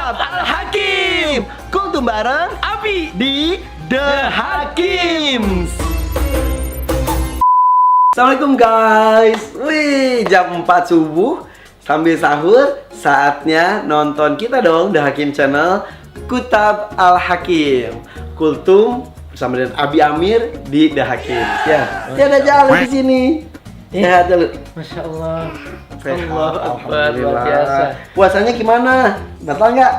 Kutab Al-Hakim. Kultum bareng Abi di The Hakims. Assalamualaikum guys. Wih, jam 4 subuh sambil sahur, saatnya nonton kita dong The Hakim Channel Kutab Al-Hakim. Kultum bersama dengan Abi Amir di The Hakim. Ya, tiada jalan di sini. Sehat dulu. Masya Allah. Sehat, Allah Akbar, luar biasa. Puasanya gimana? Batal nggak?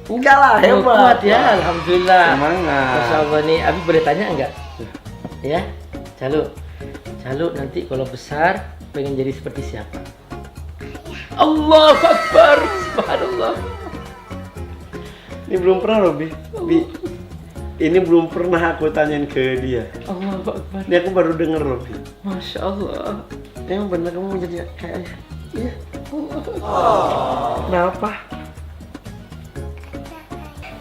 Enggak lah, hebat. Kuat ya, alhamdulillah. Semangat. Masya Allah nih, Abi boleh tanya enggak? Ya, Calu nanti kalau besar pengen jadi seperti siapa? Allahu Akbar, subhanallah. Ini belum pernah loh, Bi. Ini belum pernah aku tanyain ke dia. Allahu Akbar. Ini aku baru denger loh, Bi. Masya Allah. Yang bener kamu mau jadi kayak ayah. Iya. Oh. Kenapa?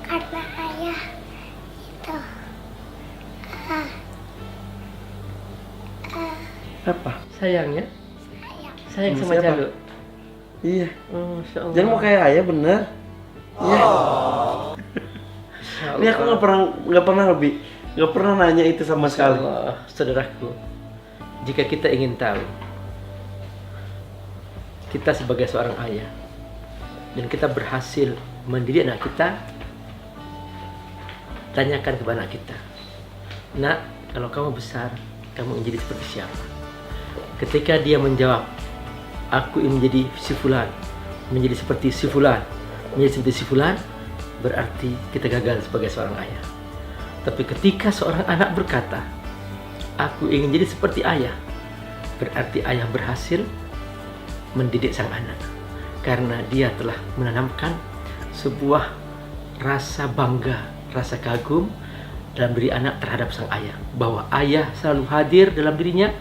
Karena ayah itu Apa? Sayangnya? Sayang sama Siapa? Calu. Iya. Oh, Masya Allah. Jangan mau kayak ayah bener. Iya. Masya Ini aku nggak pernah lebih nggak pernah nanya itu sama sekali. Allah, saudaraku, jika kita ingin tahu kita sebagai seorang ayah dan kita berhasil mendidik anak kita, tanyakan kepada anak kita, nak, kalau kamu besar kamu ingin jadi seperti siapa? Ketika dia menjawab, aku ingin menjadi si fulan, menjadi seperti si fulan, menjadi seperti si fulan, berarti kita gagal sebagai seorang ayah. Tapi ketika seorang anak berkata, aku ingin jadi seperti ayah, berarti ayah berhasil mendidik sang anak. Karena dia telah menanamkan sebuah rasa bangga, rasa kagum dalam diri anak terhadap sang ayah. Bahwa ayah selalu hadir dalam dirinya,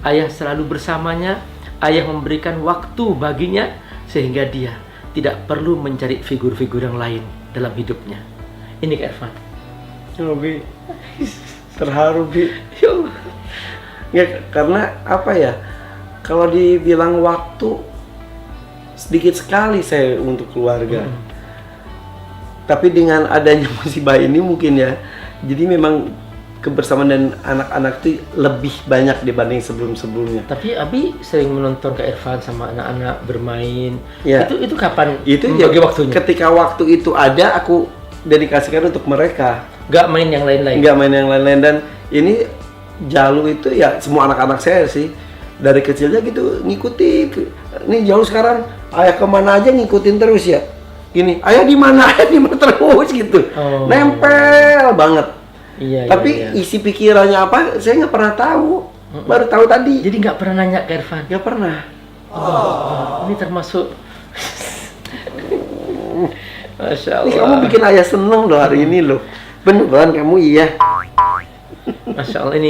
ayah selalu bersamanya, ayah memberikan waktu baginya, sehingga dia tidak perlu mencari figur-figur yang lain dalam hidupnya. Ini Kak Irfan. Oh, Bi. Terharu, Bi. Ya Allah. Ya, karena apa ya? Kalau dibilang waktu sedikit sekali saya untuk keluarga. Tapi dengan adanya musibah ini mungkin ya, jadi memang kebersamaan dan anak-anak itu lebih banyak dibanding sebelum-sebelumnya. Tapi Abi sering menonton Kak Irfan sama anak-anak bermain. Ya. Itu kapan Itu membagi ya, waktunya? ketika waktu itu ada, aku dedikasikan untuk mereka. Gak main yang lain-lain? Nggak main yang lain-lain. Dan ini Jalu itu ya semua anak-anak saya sih. Dari kecilnya gitu ngikuti. Nih Jalu sekarang ayah kemana aja ngikutin terus ya. Gini, ayah di mana terus gitu. Oh. Nempel banget. Iya. Tapi iya. isi pikirannya apa saya nggak pernah tahu. Baru tahu tadi. Jadi nggak pernah nanya ke Irfan? Nggak pernah. Ini termasuk. Masya Ini Allah. kamu bikin ayah seneng loh hari ini loh. Beneran kamu iya. Masya Allah,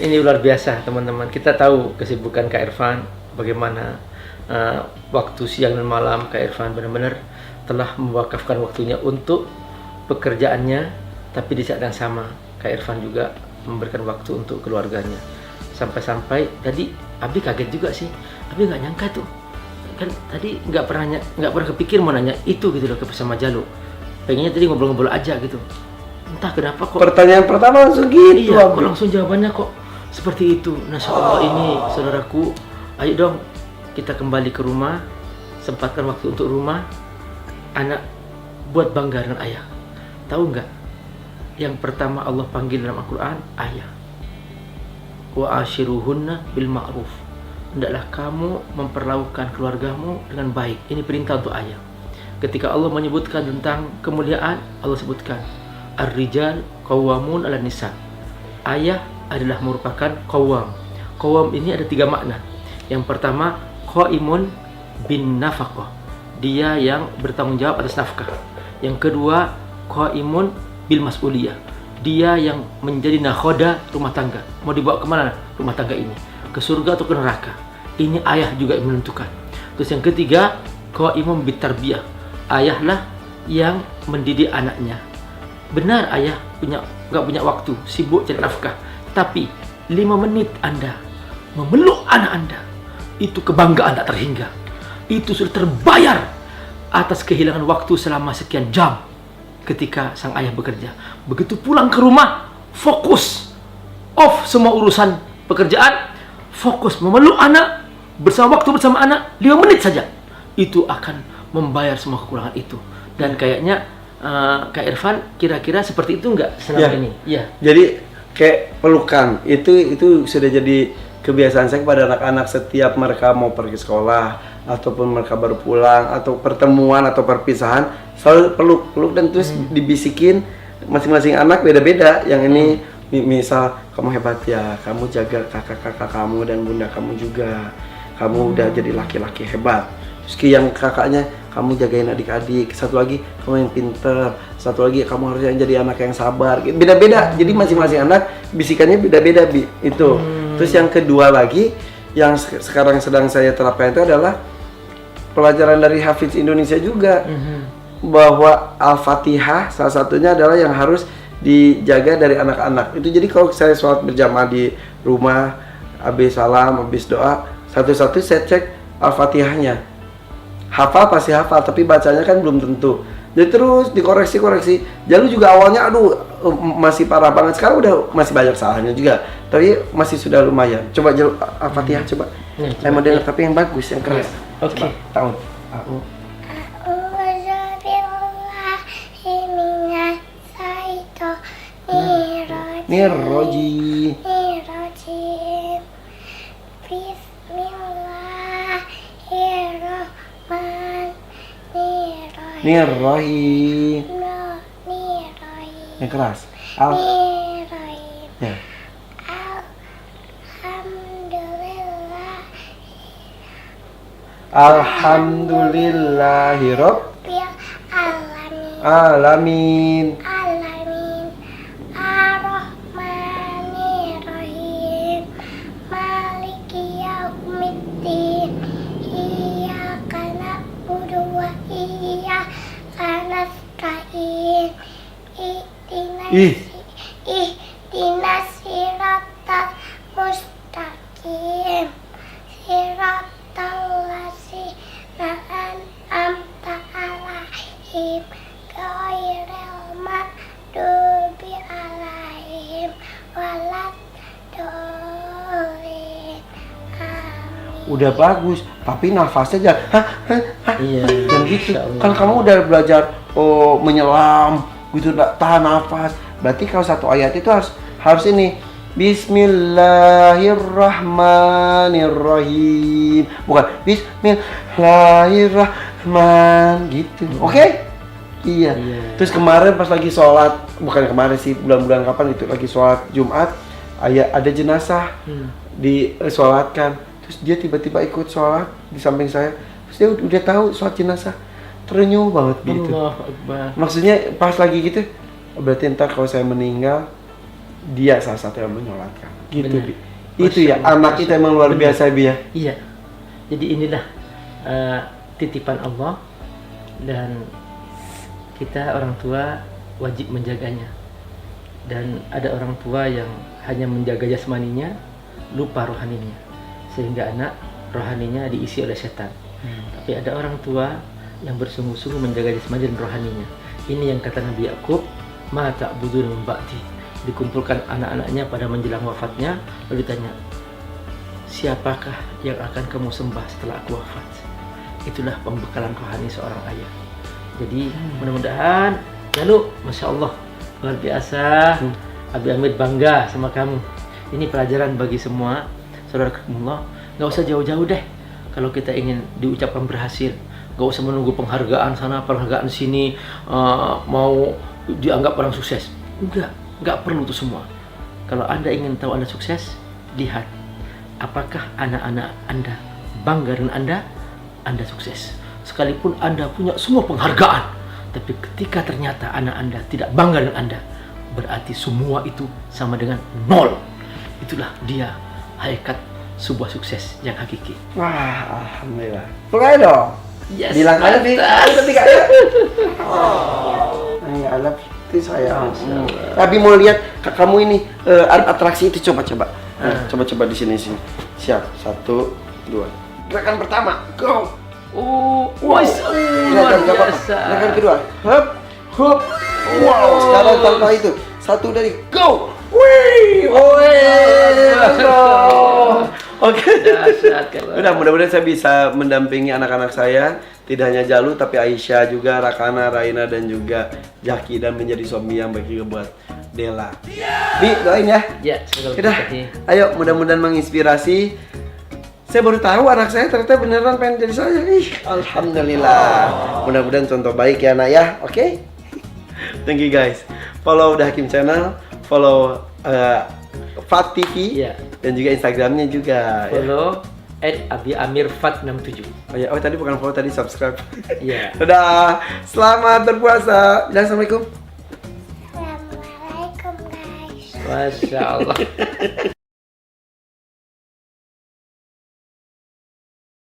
ini luar biasa teman-teman. Kita tahu kesibukan Kak Irfan, bagaimana waktu siang dan malam Kak Irfan benar-benar telah mewakafkan waktunya untuk pekerjaannya, tapi di saat yang sama Kak Irfan juga memberikan waktu untuk keluarganya. Sampai-sampai tadi Abi kaget juga sih. Abi nggak nyangka tuh, kan tadi nggak pernah kepikir mau nanya itu gitu loh ke bersama Jalu. Pengennya tadi ngobrol-ngobrol aja gitu. Entah kenapa kok Pertanyaan pertama langsung gitu. iya, Abi. kok langsung jawabannya kok seperti itu. Masya Allah, ini saudaraku, ayo dong kita kembali ke rumah, sempatkan waktu untuk rumah, anak buat bangga dengan ayah. Tahu nggak? Yang pertama Allah panggil dalam Al-Quran, ayah. Wa ashiruhunna bil ma'ruf. Hendaklah kamu memperlakukan keluargamu dengan baik. Ini perintah untuk ayah. Ketika Allah menyebutkan tentang kemuliaan, Allah sebutkan Ar-rijal qawwamun 'alan nisa. Ayah adalah merupakan qawwam. Qawwam ini ada 3 makna. Yang pertama, qaimun bin nafaqah. Dia yang bertanggung jawab atas nafkah. Yang kedua, qaimun bil mas'uliyah. Dia yang menjadi nakhoda rumah tangga. Mau dibawa kemana rumah tangga ini? Ke surga atau ke neraka? Ini ayah juga yang menentukan. Terus yang ketiga, qaimun bit tarbiyah. Ayahlah yang mendidik anaknya. Benar ayah nggak punya waktu, sibuk cari nafkah. Tapi 5 menit Anda memeluk anak Anda, itu kebanggaan tak terhingga. Itu sudah terbayar atas kehilangan waktu selama sekian jam ketika sang ayah bekerja. Begitu pulang ke rumah, fokus, off semua urusan pekerjaan, fokus memeluk anak, waktu bersama anak 5 menit saja. Itu akan membayar semua kekurangan itu. Dan kayaknya Kak Irfan kira-kira seperti itu enggak selama ini? Ya. Jadi kayak pelukan itu sudah jadi kebiasaan saya kepada anak-anak setiap mereka mau pergi sekolah ataupun mereka baru pulang atau pertemuan atau perpisahan selalu peluk dan terus dibisikin masing-masing anak beda-beda. Yang ini misal kamu hebat ya, kamu jaga kakak-kakak kamu dan bunda kamu juga, kamu udah jadi laki-laki hebat. Terus yang kakaknya kamu jagain adik-adik, satu lagi kamu yang pinter, satu lagi kamu harus jadi anak yang sabar. Beda-beda. Jadi masing-masing anak bisikannya beda-beda itu. Terus yang kedua lagi yang sekarang sedang saya terapkan itu adalah pelajaran dari Hafiz Indonesia juga, bahwa Al-Fatihah salah satunya adalah yang harus dijaga dari anak-anak. Itu jadi kalau saya sholat berjamaah di rumah, habis salam, habis doa, satu-satu saya cek Al-Fatihahnya. Hafal pasti hafal, tapi bacanya kan belum tentu. Jadi terus dikoreksi. Jalu juga awalnya masih parah banget, sekarang udah masih banyak salahnya juga, tapi masih sudah lumayan. Coba Jalu Al-Fatihah coba. Saya mau dengar tapi yang bagus, yang keras. Oke. Tahun. Nirroji. Nirrohi. Yang keras. Ya. Alhamdulillahirabbil alamin. Ar-Rahmanir-Rahim. Maliki yaumiddin. Iyyaka na'budu wa iyyaka nasta'in. Ihdinas siratal mustaqim. Siratal ladzina an'amta 'alaihim ghairil maghdubi 'alaihim waladdallin. Amin. Udah bagus, tapi nafasnya jangan Iya. jangan gitu. Kan kamu udah belajar menyelam gitu, tahan nafas. Berarti kalau satu ayat itu harus ini Bismillahirrahmanirrahim, bukan Bismillahirrahman gitu. Oke? Iya. Terus kemarin pas lagi sholat, bukan kemarin sih, bulan-bulan kapan itu, lagi sholat Jumat, ada jenazah disolatkan. Terus dia tiba-tiba ikut sholat di samping saya. Terus dia udah tahu sholat jenazah, terenyuh banget gitu. Allahu Akbar. Maksudnya pas lagi gitu, berarti ntar kalau saya meninggal, dia salah satu yang menyolatkan. Gitu, Bi. Itu ya, anak kita emang luar biasa, Bi ya. Iya. Jadi inilah titipan Allah, dan kita orang tua wajib menjaganya. Dan ada orang tua yang hanya menjaga jasmaninya, lupa rohaninya, sehingga anak rohaninya diisi oleh setan. Tapi ada orang tua yang bersungguh-sungguh menjaga jasmani dan rohaninya. Ini yang kata Nabi Yakub, ma ta'budun min ba'di. Dikumpulkan anak-anaknya pada menjelang wafatnya, lalu ditanya, siapakah yang akan kamu sembah setelah aku wafat? Itulah pembekalan rohani seorang ayah. Jadi mudah-mudahan, lalu Masya Allah, luar biasa. Abi Hamid bangga sama kamu. Ini pelajaran bagi semua saudara-saudara. Gak usah jauh-jauh deh kalau kita ingin diucapkan berhasil. Gak usah menunggu penghargaan sana, penghargaan sini, mau dianggap orang sukses. Enggak perlu itu semua. Kalau Anda ingin tahu Anda sukses, lihat apakah anak-anak Anda bangga dengan Anda sukses. Sekalipun Anda punya semua penghargaan, tapi ketika ternyata anak Anda tidak bangga dengan Anda, berarti semua itu sama dengan nol. Itulah dia hakikat sebuah sukses yang hakiki. Wah, alhamdulillah. Mulai dong. Yes, Bilang aja nih, mantap. ketika ya. I love itu saya. Tapi mau lihat kamu ini atraksi itu, coba. Coba di sini. Siap. 1, 2. Gerakan pertama, go. Luar Silakan, nggak apa-apa. biasa. Gerakan kedua. Hup, hup. Wow, sekarang tanpa itu. Satu dari go. Wih, Oke. Dahsyat kalau. Udah, mudah-mudahan saya bisa mendampingi anak-anak saya. Tidak hanya Jalu, tapi Aisyah juga, Rakana, Raina, dan juga Jaki. Dan menjadi suami yang baik juga buat Dela. Bi, doain ya. Ya, semoga Udah, berkati. ayo mudah-mudahan menginspirasi. Saya baru tahu anak saya ternyata beneran pengen jadi saya. Alhamdulillah. Mudah-mudahan contoh baik ya anak ya. Oke? Thank you guys. Follow The Hakim Channel, follow Fat TV, Iya. dan juga Instagramnya juga. Ya. Follow @abiamirfat67. Oh tadi bukan follow, tadi subscribe. Iya. Dadah. Selamat berpuasa. Dan assalamualaikum. Assalamualaikum guys. Masya Allah.